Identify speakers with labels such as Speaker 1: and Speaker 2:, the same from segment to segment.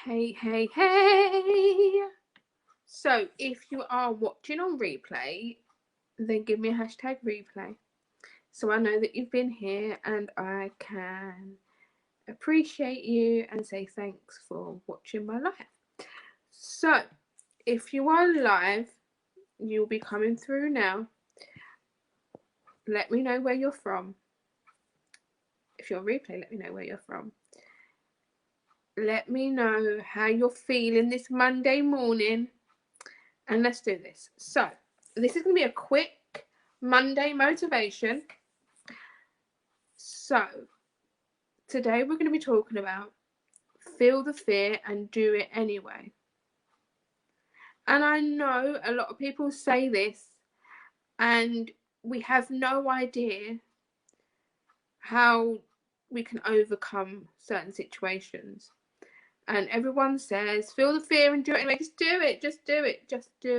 Speaker 1: Hey. So if you are watching on replay, then give me a hashtag replay. So I know that you've been here and I can appreciate you and say thanks for watching my live. So if you are live, you'll be coming through now. Let me know where you're from. If you're on replay, let me know where you're from. Let me know how you're feeling this Monday morning. And let's do this. So this is going to be a quick Monday motivation. So today we're going to be talking about feel the fear and do it anyway. And I know a lot of people say this and we have no idea how we can overcome certain situations. And everyone says, feel the fear and do it anyway. Just do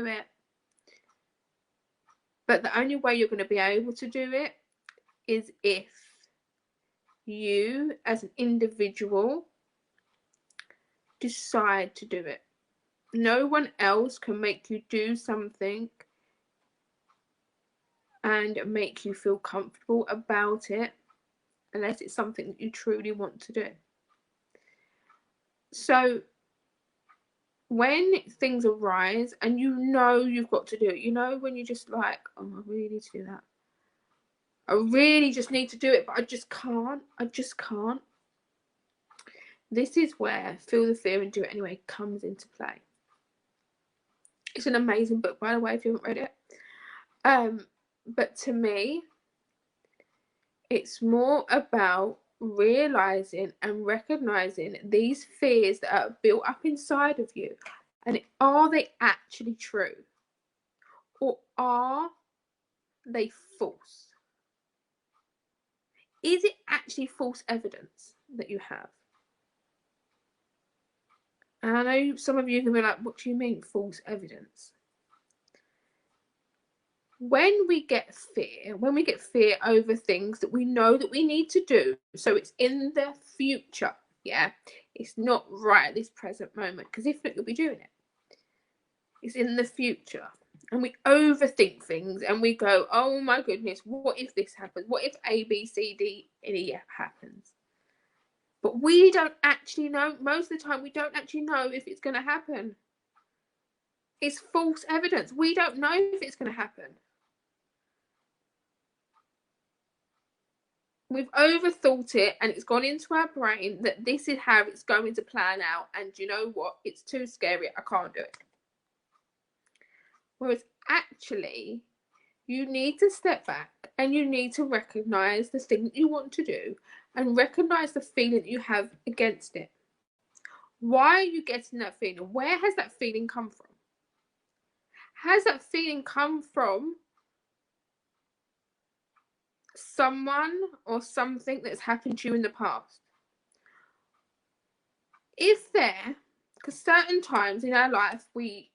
Speaker 1: it. But the only way you're going to be able to do it is if you, as an individual, decide to do it. No one else can make you do something and make you feel comfortable about it unless it's something that you truly want to do. So when things arise and you know you've got to do it, you know when you're just like, oh, I really need to do that. I really just need to do it, but I just can't. This is where Feel the Fear and Do It Anyway comes into play. It's an amazing book, by the way, if you haven't read it. But to me, it's more about realizing and recognizing these fears that are built up inside of you. And are they actually true? Or are they false? Is it actually false evidence that you have? And I know some of you can be like, what do you mean false evidence? When we get fear over things that we know that we need to do, so it's in the future, yeah, it's not right at this present moment, because if not, you'll be doing it. It's in the future, and we overthink things, and we go, oh my goodness, what if this happens? What if A, B, C, D, and E happens? But we don't actually know. Most of the time, we don't actually know if it's going to happen. It's false evidence. We don't know if it's going to happen. We've overthought it and it's gone into our brain that this is how it's going to plan out, and you know what, it's too scary, I can't do it. Whereas actually you need to step back and you need to recognize the thing that you want to do and recognize the feeling that you have against it. Why are you getting that feeling? Where has that feeling come from? Has that feeling come from someone or something that's happened to you in the past? If there, because certain times in our life we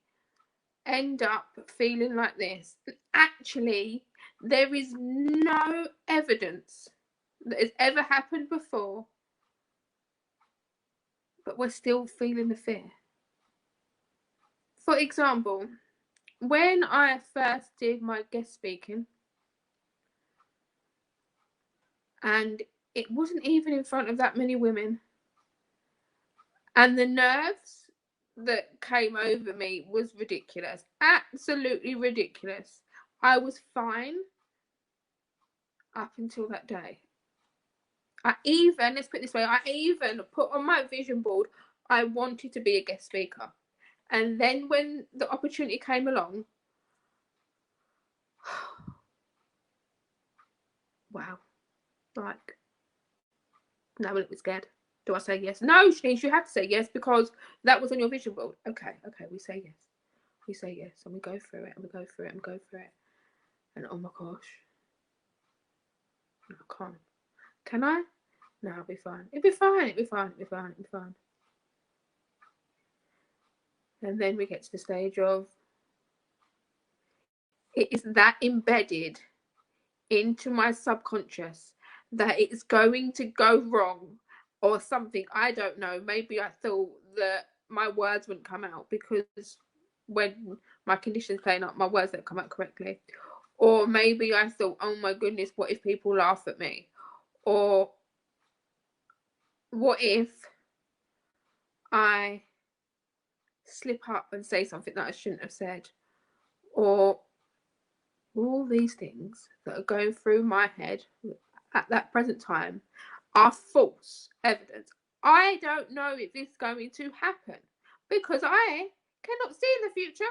Speaker 1: end up feeling like this, actually there is no evidence that has ever happened before, but we're still feeling the fear. For example, when I first did my guest speaking, and it wasn't even in front of that many women, and the nerves that came over me was ridiculous, absolutely ridiculous. I was fine up until that day. Let's put it this way, I even put on my vision board, I wanted to be a guest speaker. And then when the opportunity came along, wow, like, now I'm a little bit scared. Do I say yes? No, Shanice, you have to say yes because that was on your vision board. Okay, we say yes. We say yes, and we go through it, and we go through it, and we go through it. And oh my gosh, no, I can't. Can I? No, I'll be fine. It'll be fine. And then we get to the stage of it is that embedded into my subconscious that it's going to go wrong or something. I don't know. Maybe I thought that my words wouldn't come out, because when my condition's playing up, my words don't come out correctly. Or maybe I thought, oh my goodness, what if people laugh at me? Or what if I slip up and say something that I shouldn't have said? Or all these things that are going through my head at that present time are false evidence. I don't know if this is going to happen because I cannot see in the future.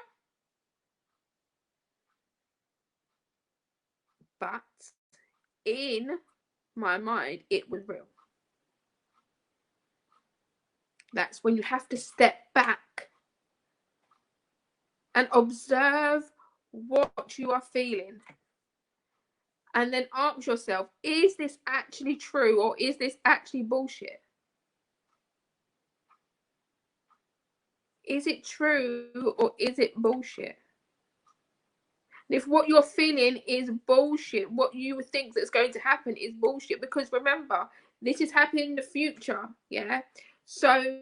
Speaker 1: But in my mind, it was real. That's when you have to step back and observe what you are feeling. And then ask yourself, is this actually true or is this actually bullshit? Is it true or is it bullshit? And if what you're feeling is bullshit, what you think that's going to happen is bullshit. Because remember, this is happening in the future, yeah? So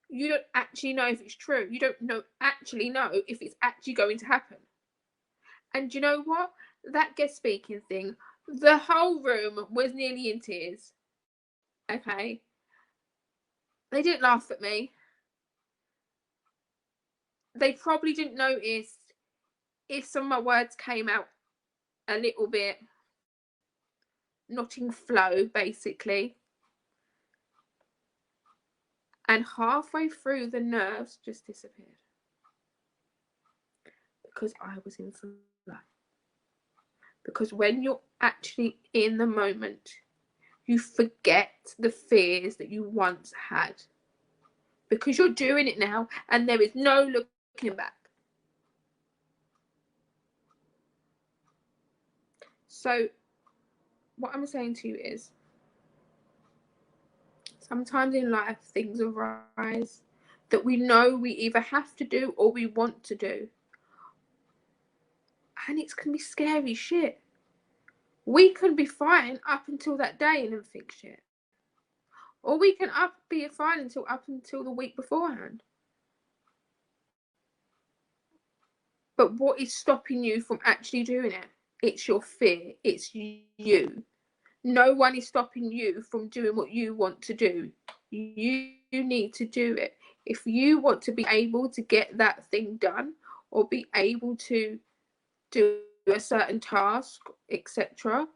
Speaker 1: you don't actually know if it's true. You don't actually know if it's actually going to happen. And you know what? That guest speaking thing, the whole room was nearly in tears. Okay? They didn't laugh at me. They probably didn't notice if some of my words came out a little bit not in flow, basically. And halfway through, the nerves just disappeared. Because I was in flow. Because when you're actually in the moment, you forget the fears that you once had. Because you're doing it now and there is no looking back. So what I'm saying to you is, sometimes in life things arise that we know we either have to do or we want to do. And it can be scary shit. We can be fine up until that day and then think shit. Or we can be fine up until the week beforehand. But what is stopping you from actually doing it? It's your fear. It's you. No one is stopping you from doing what you want to do. You need to do it. If you want to be able to get that thing done or be able to do a certain task, etc.,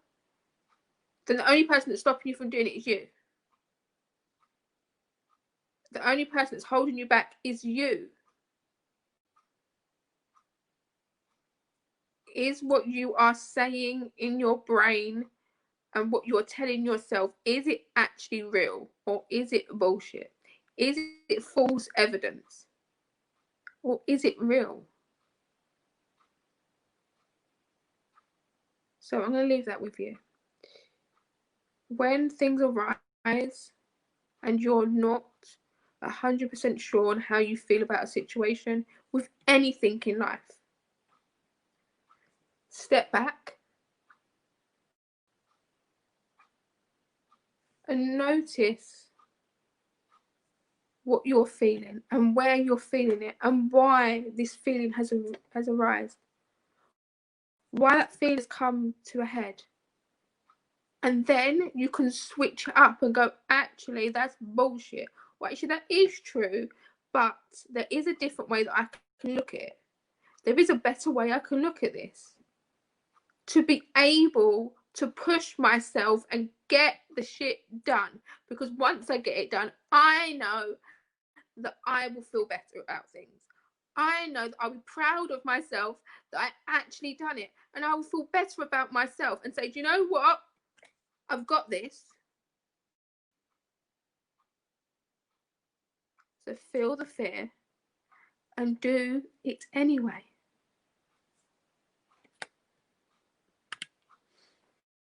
Speaker 1: then the only person that's stopping you from doing it is you. The only person that's holding you back is you. Is what you are saying in your brain and what you're telling yourself, is it actually real or is it bullshit? Is it false evidence or is it real? So I'm going to leave that with you. When things arise and you're not 100% sure on how you feel about a situation with anything in life, step back and notice what you're feeling and where you're feeling it and why this feeling has arisen, why that feeling has come to a head. And then you can switch it up and go, actually, that's bullshit. Well, actually, that is true, but there is a different way that I can look at it. There is a better way I can look at this. To be able to push myself and get the shit done. Because once I get it done, I know that I will feel better about things. I know that I'll be proud of myself that I actually done it. And I will feel better about myself and say, do you know what? I've got this. So feel the fear and do it anyway.